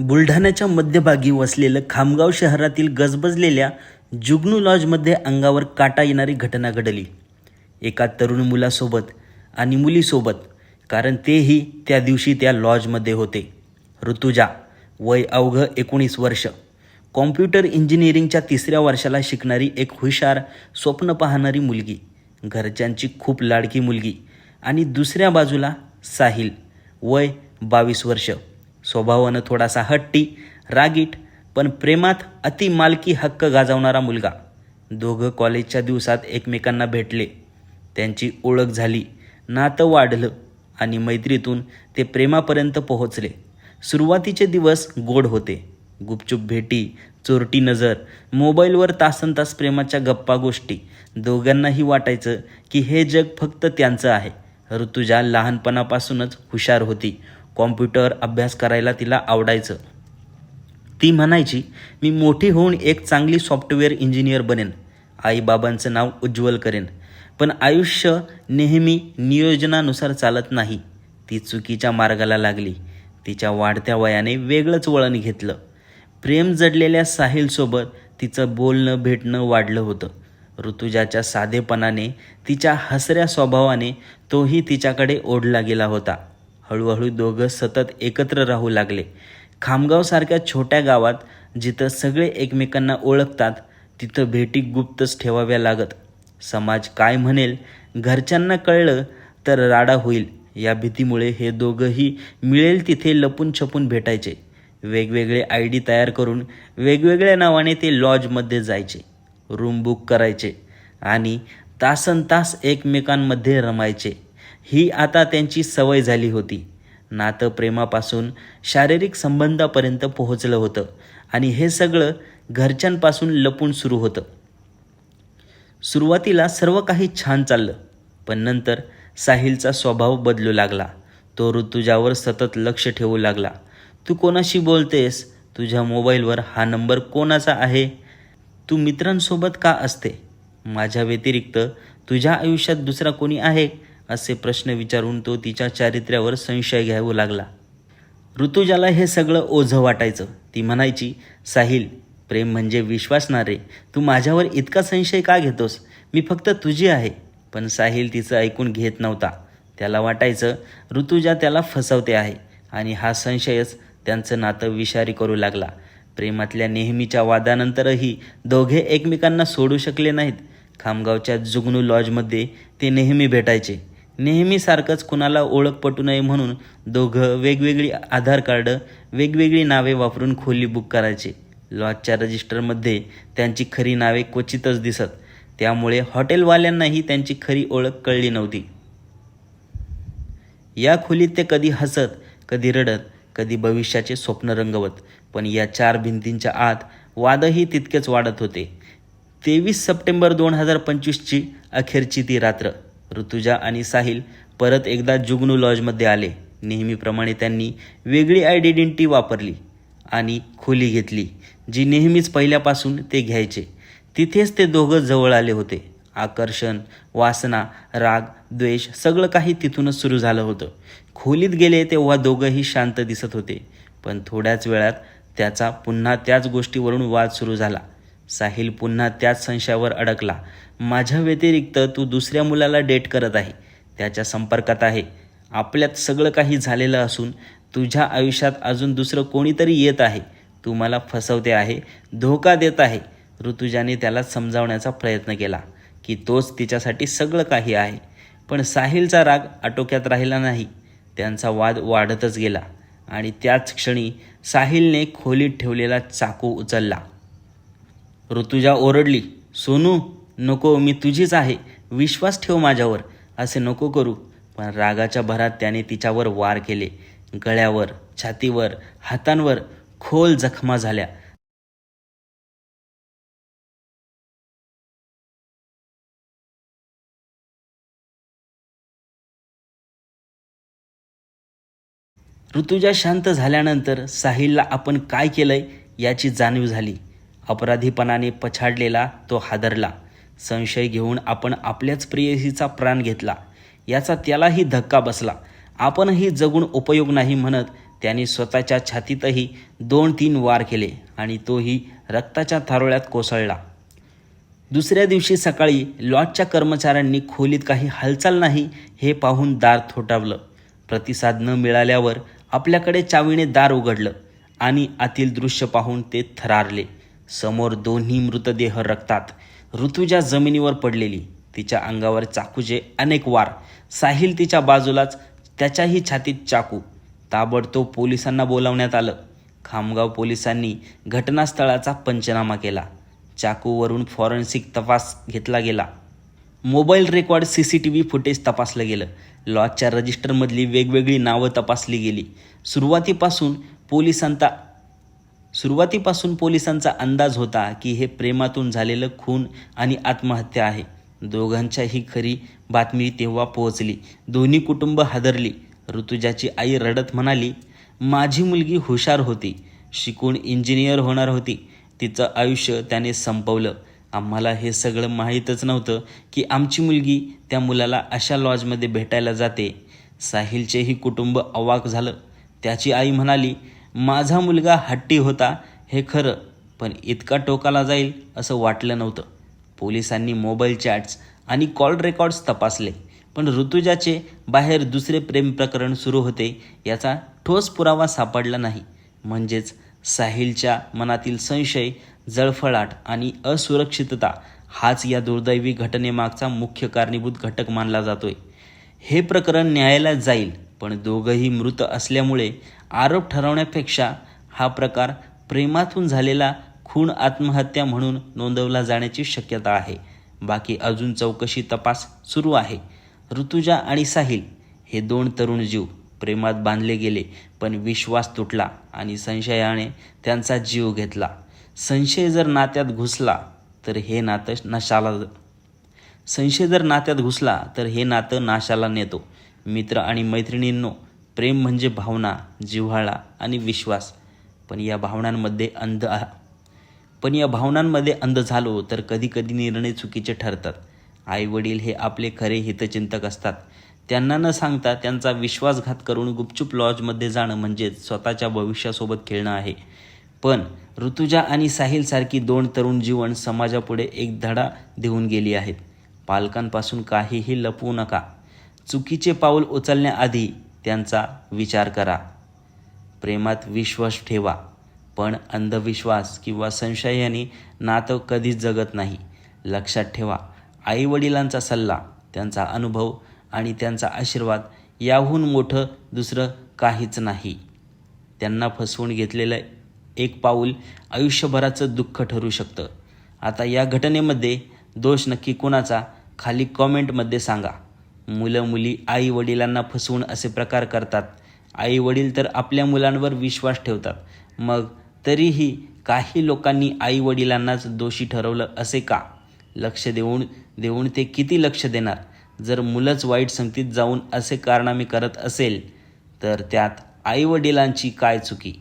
बुलढाण्याच्या मध्यभागी वसलेलं खामगाव शहरातील गजबजलेल्या जुगनू लॉजमध्ये अंगावर काटा येणारी घटना घडली. एका तरुण मुलासोबत आणि मुलीसोबत, कारण तेही त्या दिवशी त्या लॉजमध्ये होते. ऋतुजा, वय अवघं 19 वर्ष, कॉम्प्युटर इंजिनिअरिंगच्या 3ऱ्या वर्षाला शिकणारी एक हुशार, स्वप्न पाहणारी मुलगी, घरच्यांची खूप लाडकी मुलगी. आणि दुसऱ्या बाजूला साहिल, वय 22 वर्ष, स्वभावानं थोडासा हट्टी, रागीट, पण प्रेमात अति मालकी हक्क गाजवणारा मुलगा. दोघं कॉलेजच्या दिवसात एकमेकांना भेटले, त्यांची ओळख झाली, नातं वाढलं आणि मैत्रीतून ते प्रेमापर्यंत पोहोचले. सुरुवातीचे दिवस गोड होते. गुपचूप भेटी, चोरटी नजर, मोबाईलवर तासनतास प्रेमाच्या गप्पा गोष्टी. दोघांनाही वाटायचं की हे जग फक्त त्यांचं आहे. ऋतुजा लहानपणापासूनच हुशार होती. कॉम्प्युटर अभ्यास करायला तिला आवडायचं. ती म्हणायची, मी मोठी होऊन एक चांगली सॉफ्टवेअर इंजिनियर बनेन, आईबाबांचं नाव उज्ज्वल करेन. पण आयुष्य नेहमी नियोजनानुसार चालत नाही. ती चुकीच्या मार्गाला लागली. तिच्या वाढत्या वयाने वेगळंच वळण घेतलं. प्रेम जडलेल्या साहिलसोबत तिचं बोलणं भेटणं वाढलं होतं. ऋतुजाच्या साधेपणाने, तिच्या हसऱ्या स्वभावाने तोही तिच्याकडे ओढला गेला होता. हळूहळू दोघं सतत एकत्र राहू लागले. खामगावसारख्या छोट्या गावात जिथं सगळे एकमेकांना ओळखतात, तिथं भेटी गुप्तच ठेवाव्या लागत. समाज काय म्हणेल, घरच्यांना कळलं तर राडा होईल, या भीतीमुळे हे दोघंही मिळेल तिथे लपून छपून भेटायचे. वेगवेगळे ID तयार करून वेगवेगळ्या नावाने ते लॉजमध्ये जायचे, रूम बुक करायचे आणि तासनतास एकमेकांमध्ये रमायचे. ही आता त्यांची सवय झाली होती. नातं प्रेमापासून शारीरिक संबंधापर्यंत पोहोचलं होतं आणि हे सगळं घरच्यांपासून लपून सुरू होतं. सुरुवातीला सर्व काही छान चाललं, पण नंतर साहिलचा स्वभाव बदलू लागला. तो ऋतुजावर सतत लक्ष ठेवू लागला. तू कोणाशी बोलतेस? तुझ्या मोबाईलवर हा नंबर कोणाचा आहे? तू मित्रांसोबत का असते? माझ्या व्यतिरिक्त तुझ्या आयुष्यात दुसरा कोणी आहे? असे प्रश्न विचारून तो तिच्या चारित्र्यावर संशय घ्यावू लागला. ऋतुजाला हे सगळं ओझं वाटायचं. ती म्हणायची, साहिल, प्रेम म्हणजे विश्वास ना रे. तू माझ्यावर इतका संशय का घेतोस? मी फक्त तुझी आहे. पण साहिल तिचं ऐकून घेत नव्हता. त्याला वाटायचं ऋतुजा त्याला फसवते आहे आणि हा संशयच त्यांचं नातं विषारी करू लागला. प्रेमातल्या नेहमीच्या वादानंतरही दोघे एकमेकांना सोडू शकले नाहीत. खामगावच्या जुगनू लॉजमध्ये ते नेहमी भेटायचे. नेहमी सारखंच कुणाला ओळख पटू नये म्हणून दोघं वेगवेगळी आधार कार्ड, वेगवेगळी नावे वापरून खोली बुक करायचे. लॉजच्या रजिस्टरमध्ये त्यांची खरी नावे क्वचितच दिसत. त्यामुळे हॉटेलवाल्यांनाही त्यांची खरी ओळख कळली नव्हती. या खोलीत ते कधी हसत, कधी रडत, कधी भविष्याचे स्वप्न रंगवत. पण या 4 भिंतींच्या आत वादही तितकेच वाढत होते. 23 सप्टेंबर 2025ची अखेरची ती रात्र. ऋतुजा आणि साहिल परत एकदा जुगनू लॉजमध्ये आले. नेहमीप्रमाणे त्यांनी वेगळी आयडेंटिटी वापरली आणि खोली घेतली, जी नेहमीच पहिल्यापासून ते घ्यायचे. तिथेच ते दोघं जवळ आले होते. आकर्षण, वासना, राग, द्वेष सगळं काही तिथूनच सुरू झालं होतं. खोलीत गेले तेव्हा दोघंही शांत दिसत होते, पण थोड्याच वेळात त्याचा पुन्हा त्याच गोष्टीवरून वाद सुरू झाला. साहिल पुन्हा त्याच संशयावर अडकला. माझ्या व्यतिरिक्त तू दुसऱ्या मुलाला डेट करत आहे, त्याच्या संपर्कात आहे. आपल्यात सगळं काही झालेलं असून तुझ्या आयुष्यात अजून दुसरं कोणीतरी येत आहे. तू मला फसवते आहे, धोका देत आहे. ऋतुजाने त्याला समजावण्याचा प्रयत्न केला की तोच तिच्यासाठी सगळं काही आहे. पण साहिलचा राग आटोक्यात राहिला नाही. त्यांचा वाद वाढतच गेला आणि त्याच क्षणी साहिलने खोलीत ठेवलेला चाकू उचलला. ऋतुजा ओरडली, सोनू, नको, मी तुझीच आहे, विश्वास ठेव माझ्यावर, असे नको करू. पण रागाच्या भरात त्याने तिच्यावर वार केले. गळ्यावर, छातीवर, हातांवर खोल जखमा झाल्या. ऋतुजा शांत झाल्यानंतर साहिलला आपण काय केलंय याची जाणीव झाली. अपराधीपणाने पछाडलेला तो हादरला. संशय घेऊन आपण आपल्याच प्रेयसीचा प्राण घेतला याचा त्यालाही धक्का बसला. आपणही जगून उपयोग नाही म्हणत त्याने स्वतःच्या छातीतही 2-3 वार केले आणि तोही रक्ताच्या थारोळ्यात कोसळला. दुसऱ्या दिवशी सकाळी लॉजच्या कर्मचाऱ्यांनी खोलीत काही हालचाल नाही हे पाहून दार ठोठावलं. प्रतिसाद न मिळाल्यावर आपल्याकडे चावीने दार उघडलं आणि आतील दृश्य पाहून ते थरारले. समोर दोन्ही मृतदेह रक्तात, ऋतुजा जमिनीवर पडलेली, तिच्या अंगावर चाकूचे अनेक वार, साहिल तिच्या बाजूलाच, त्याच्याही छातीत चाकू. ताबडतोब पोलिसांना बोलावण्यात आलं. खामगाव पोलिसांनी घटनास्थळाचा पंचनामा केला. चाकूवरून फॉरेन्सिक तपास घेतला गेला. मोबाईल रेकॉर्ड, CCTV फुटेज तपासलं गेलं. लॉजच्या रजिस्टरमधली वेगवेगळी नावं तपासली गेली. सुरुवातीपासून पोलिसांचा अंदाज होता की हे प्रेमातून झालेलं खून आणि आत्महत्या आहे. दोघांच्याही खरी बातमी तेव्हा पोहोचली. दोन्ही कुटुंब हादरली. ऋतुजाची आई रडत म्हणाली, माझी मुलगी हुशार होती, शिकून इंजिनियर होणार होती. तिचं आयुष्य त्याने संपवलं. आम्हाला हे सगळं माहीतच नव्हतं की आमची मुलगी त्या मुलाला अशा लॉजमध्ये भेटायला जाते. साहिलचेही कुटुंब अवाक झालं. त्याची आई म्हणाली, माझा मुलगा हट्टी होता हे खरं, पण इतका टोकाला जाईल असं वाटलं नव्हतं. पोलिसांनी मोबाईल चॅट्स आणि कॉल रेकॉर्ड्स तपासले, पण ऋतुजाचे बाहेर दुसरे प्रेम प्रकरण सुरू होते याचा ठोस पुरावा सापडला नाही. म्हणजेच साहिलच्या मनातील संशय, जळफळाट आणि असुरक्षितता हाच या दुर्दैवी घटनेमागचा मुख्य कारणीभूत घटक मानला जातोय. हे प्रकरण न्यायालयात जाईल, पण दोघंही मृत असल्यामुळे आरोप ठरवण्यापेक्षा हा प्रकार प्रेमातून झालेला खून आत्महत्या म्हणून नोंदवला जाण्याची शक्यता आहे. बाकी अजून चौकशी तपास सुरू आहे. ऋतुजा आणि साहिल हे 2 तरुण जीव प्रेमात बांधले गेले, पण विश्वास तुटला आणि संशयाने त्यांचा जीव घेतला. संशय जर नात्यात घुसला तर हे नातं नाशाला नेतो. मित्र आणि मैत्रिणींनो, प्रेम म्हणजे भावना, जिव्हाळा आणि विश्वास. पण या भावनांमध्ये अंध झालो तर कधीकधी निर्णय चुकीचे ठरतात. आईवडील हे आपले खरे हितचिंतक असतात. त्यांना न सांगता त्यांचा विश्वासघात करून गुपचूप लॉजमध्ये जाणं म्हणजे स्वतःच्या भविष्यासोबत खेळणं आहे. पण ऋतुजा आणि साहिलसारखी 2 तरुण जीवन समाजापुढे एक धडा देऊन गेली आहेत. पालकांपासून काहीही लपवू नका. चुकीचे पाऊल उचलण्याआधी त्यांचा विचार करा. प्रेमात विश्वास ठेवा, पण अंधविश्वास किंवा संशयाने नातं कधीच जगत नाही. लक्षात ठेवा, आईवडिलांचा सल्ला, त्यांचा अनुभव आणि त्यांचा आशीर्वाद याहून मोठं दुसरं काहीच नाही. त्यांना फसवून घेतलेलं एक पाऊल आयुष्यभराचं दुःख ठरू शकतं. आता या घटनेमध्ये दोष नक्की कोणाचा, खाली कॉमेंटमध्ये सांगा. मुलं-मुली आई-वडिलांना फसवून असे प्रकार करतात. आई-वडील तर आपल्या मुलांवर विश्वास ठेवतात. मग तरीही काही लोकांनी आई-वडिलांनाच दोषी ठरवलं असे का? लक्ष देऊन ते किती लक्ष देणार? जर मुलंच वाईट संगतीत जाऊन असे कारनामे करत असेल तर त्यात आई-वडिलांची काय चुकी?